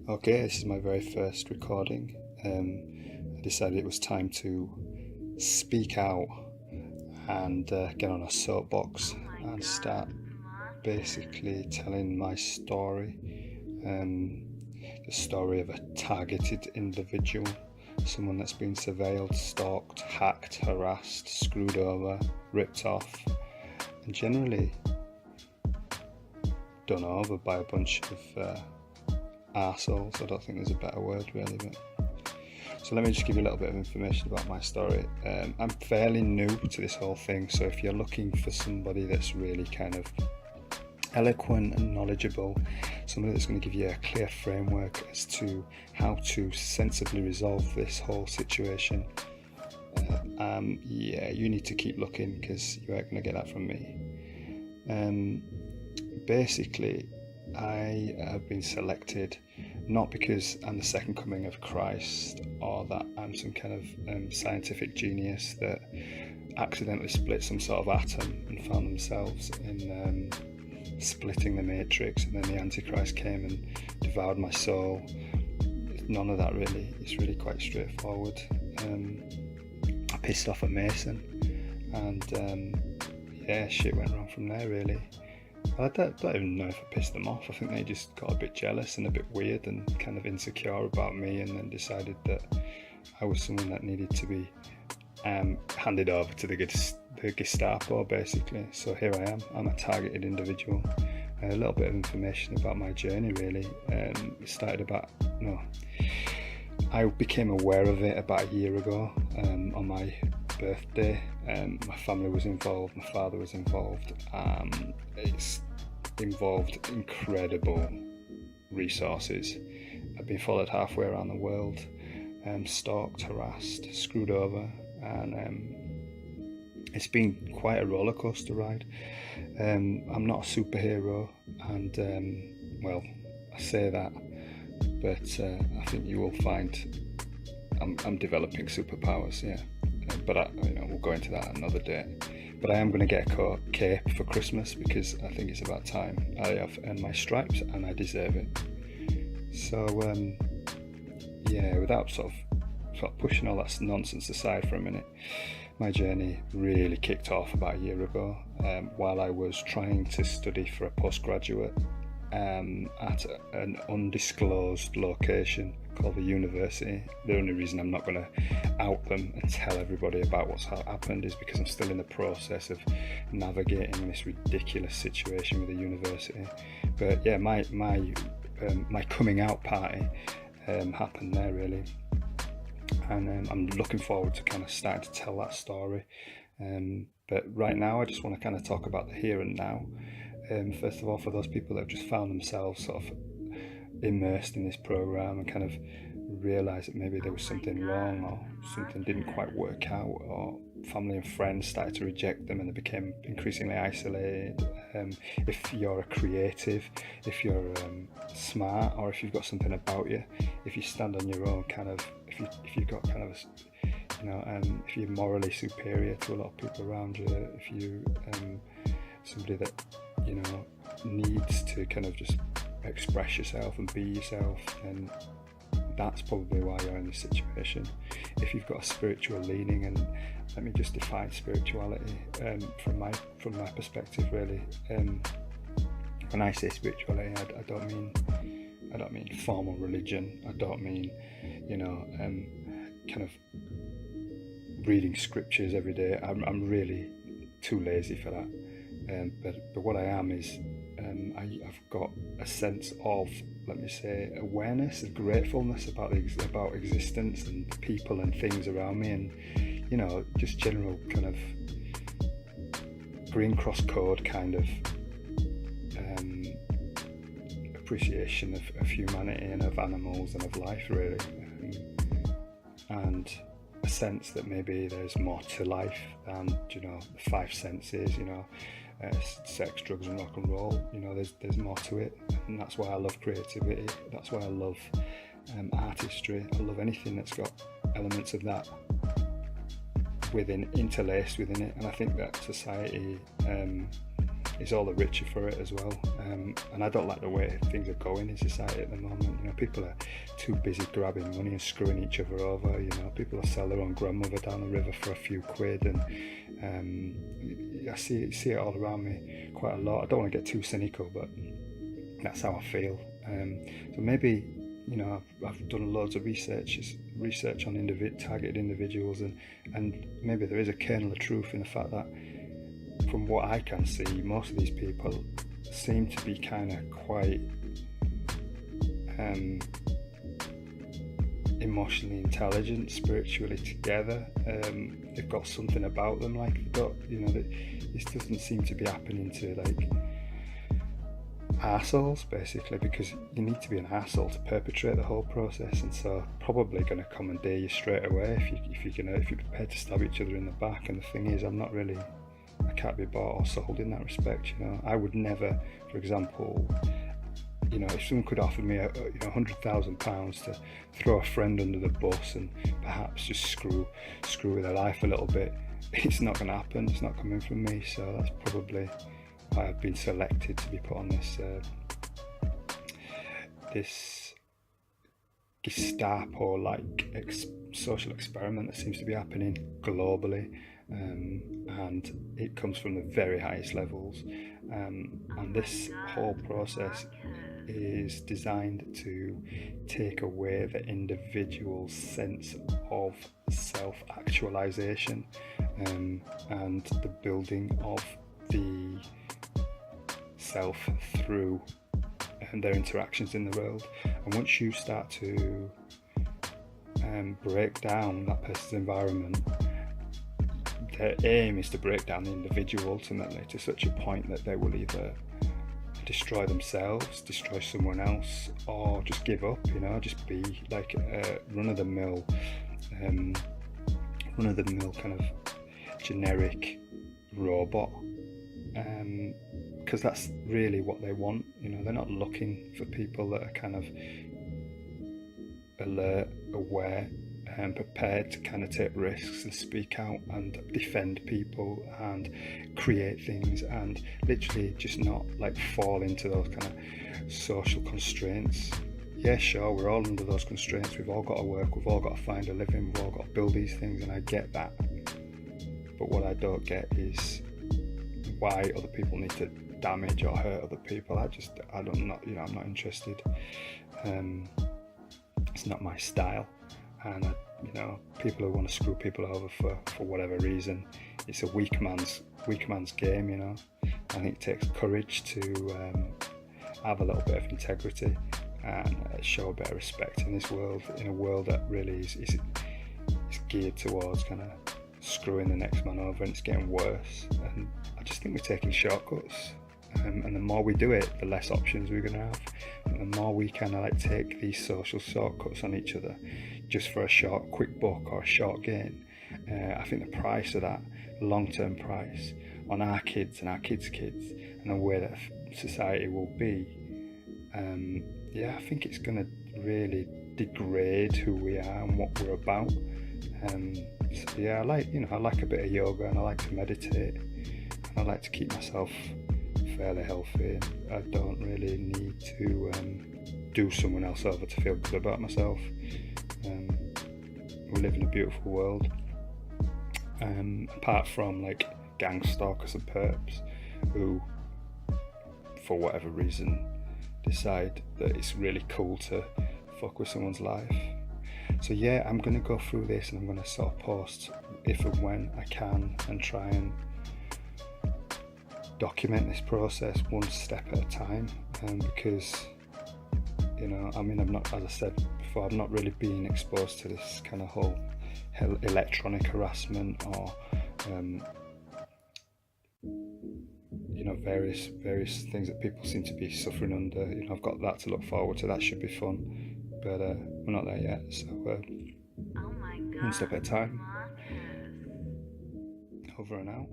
Okay, this is my very first recording. I decided it was time to speak out and get on a soapbox and start basically telling my story. The story of a targeted individual, someone that's been surveilled, stalked, hacked, harassed, screwed over, ripped off, and generally done over by a bunch of arseholes. I don't think there's a better word really, but so let me just give you a little bit of information about my story. I'm fairly new to this whole thing, so if you're looking for somebody that's really kind of eloquent and knowledgeable, somebody that's going to give you a clear framework as to how to sensibly resolve this whole situation, you need to keep looking, because you ain't going to get that from me. Basically, I have been selected not because I'm the second coming of Christ or that I'm some kind of scientific genius that accidentally split some sort of atom and found themselves in splitting the matrix, and then the Antichrist came and devoured my soul. None of that really. It's really quite straightforward. I pissed off a Mason, and shit went wrong from there really. I don't even know if I pissed them off. I think they just got a bit jealous and a bit weird and kind of insecure about me, and then decided that I was someone that needed to be handed over to the Gestapo, basically. So here I am. I'm a targeted individual. A little bit of information about my journey, really. It started I became aware of it about a year ago on my birthday. My family was involved, my father was involved. It's involved incredible resources. I've been followed halfway around the world, stalked, harassed, screwed over, and it's been quite a roller coaster ride. I'm not a superhero, and I say that, but I think you will find I'm developing superpowers, yeah. But we'll go into that another day. But I am going to get a cape for Christmas, because I think it's about time. I have earned my stripes and I deserve it. So without sort of pushing all that nonsense aside for a minute, my journey really kicked off about a year ago, while I was trying to study for a postgraduate at an undisclosed location called the university. The only reason I'm not going to out them and tell everybody about what's happened is because I'm still in the process of navigating this ridiculous situation with the university. But yeah, my coming out party happened there really, and I'm looking forward to kind of starting to tell that story. But right now I just want to kind of talk about the here and now. First of all, for those people that have just found themselves sort of immersed in this program and kind of realised that maybe there was something wrong, or something didn't quite work out, or family and friends started to reject them and they became increasingly isolated. If you're a creative, if you're smart, or if you've got something about you, if you stand on your own, kind of, if you've got kind of if you're morally superior to a lot of people around you, if you somebody that needs to kind of just express yourself and be yourself, then that's probably why you're in this situation. If you've got a spiritual leaning, and let me just define spirituality from my perspective really. When I say spirituality, I don't mean formal religion. I don't mean kind of reading scriptures every day. I'm really too lazy for that. But what I am is I've got a sense of, let me say, awareness and gratefulness about existence and people and things around me, and just general kind of Green Cross Code kind of appreciation of humanity and of animals and of life really, and a sense that maybe there's more to life than the five senses, sex, drugs and rock and roll. There's more to it, and that's why I love creativity. That's why I love artistry. I love anything that's got elements of that interlaced within it. And I think that society is all the richer for it as well. And I don't like the way things are going in society at the moment. You know, people are too busy grabbing money and screwing each other over. You know, people will sell their own grandmother down the river for a few quid, and I see it all around me quite a lot. I don't want to get too cynical, but that's how I feel. So maybe, you know, I've done loads of research on targeted individuals, and maybe there is a kernel of truth in the fact that, from what I can see, most of these people seem to be kind of quite emotionally intelligent, spiritually together. They've got something about them, like, you know, that this doesn't seem to be happening to like arseholes, basically, because you need to be an arsehole to perpetrate the whole process, and so probably going to commandeer you straight away if you're prepared to stab each other in the back. And the thing is, I can't be bought or sold in that respect. You know, I would never, for example, you know, if someone could offer me £100,000 to throw a friend under the bus and perhaps just screw with their life a little bit, it's not going to happen. It's not coming from me. So that's probably why I've been selected to be put on this Gestapo-like social experiment that seems to be happening globally, and it comes from the very highest levels, and this whole process is designed to take away the individual's sense of self-actualization, and the building of the self through their interactions in the world. And once you start to break down that person's environment, their aim is to break down the individual ultimately to such a point that they will either destroy themselves, destroy someone else, or just give up, you know, just be like a run-of-the-mill kind of generic robot, because that's really what they want. You know, they're not looking for people that are kind of alert, aware, and prepared to kind of take risks and speak out and defend people and create things, and literally just not like fall into those kind of social constraints. Yeah, sure, we're all under those constraints. We've all got to work, we've all got to find a living, we've all got to build these things, and I get that. But what I don't get is why other people need to damage or hurt other people. I'm not interested. It's not my style. And people who want to screw people over for whatever reason, it's a weak man's game. You know, I think it takes courage to have a little bit of integrity and show a bit of respect in this world, in a world that really is geared towards kind of screwing the next man over, and it's getting worse. And I just think we're taking shortcuts, and the more we do it, the less options we're going to have, and the more we kind of like take these social shortcuts on each other just for a quick buck or a short gain. I think the price of that, long-term price on our kids and our kids' kids, and the way that society will be, I think it's going to really degrade who we are and what we're about. So yeah, I like a bit of yoga, and I like to meditate, and I like to keep myself fairly healthy. I don't really need to do someone else over to feel good about myself. We live in a beautiful world, apart from like gang stalkers and perps who, for whatever reason, decide that it's really cool to fuck with someone's life. So yeah, I'm going to go through this, and I'm going to sort of post if and when I can and try and document this process one step at a time, because I'm not, as I said before, I'm not really being exposed to this kind of whole electronic harassment or various things that people seem to be suffering under. I've got that to look forward to. That should be fun, but we're not there yet. So one step at a time. Over and out.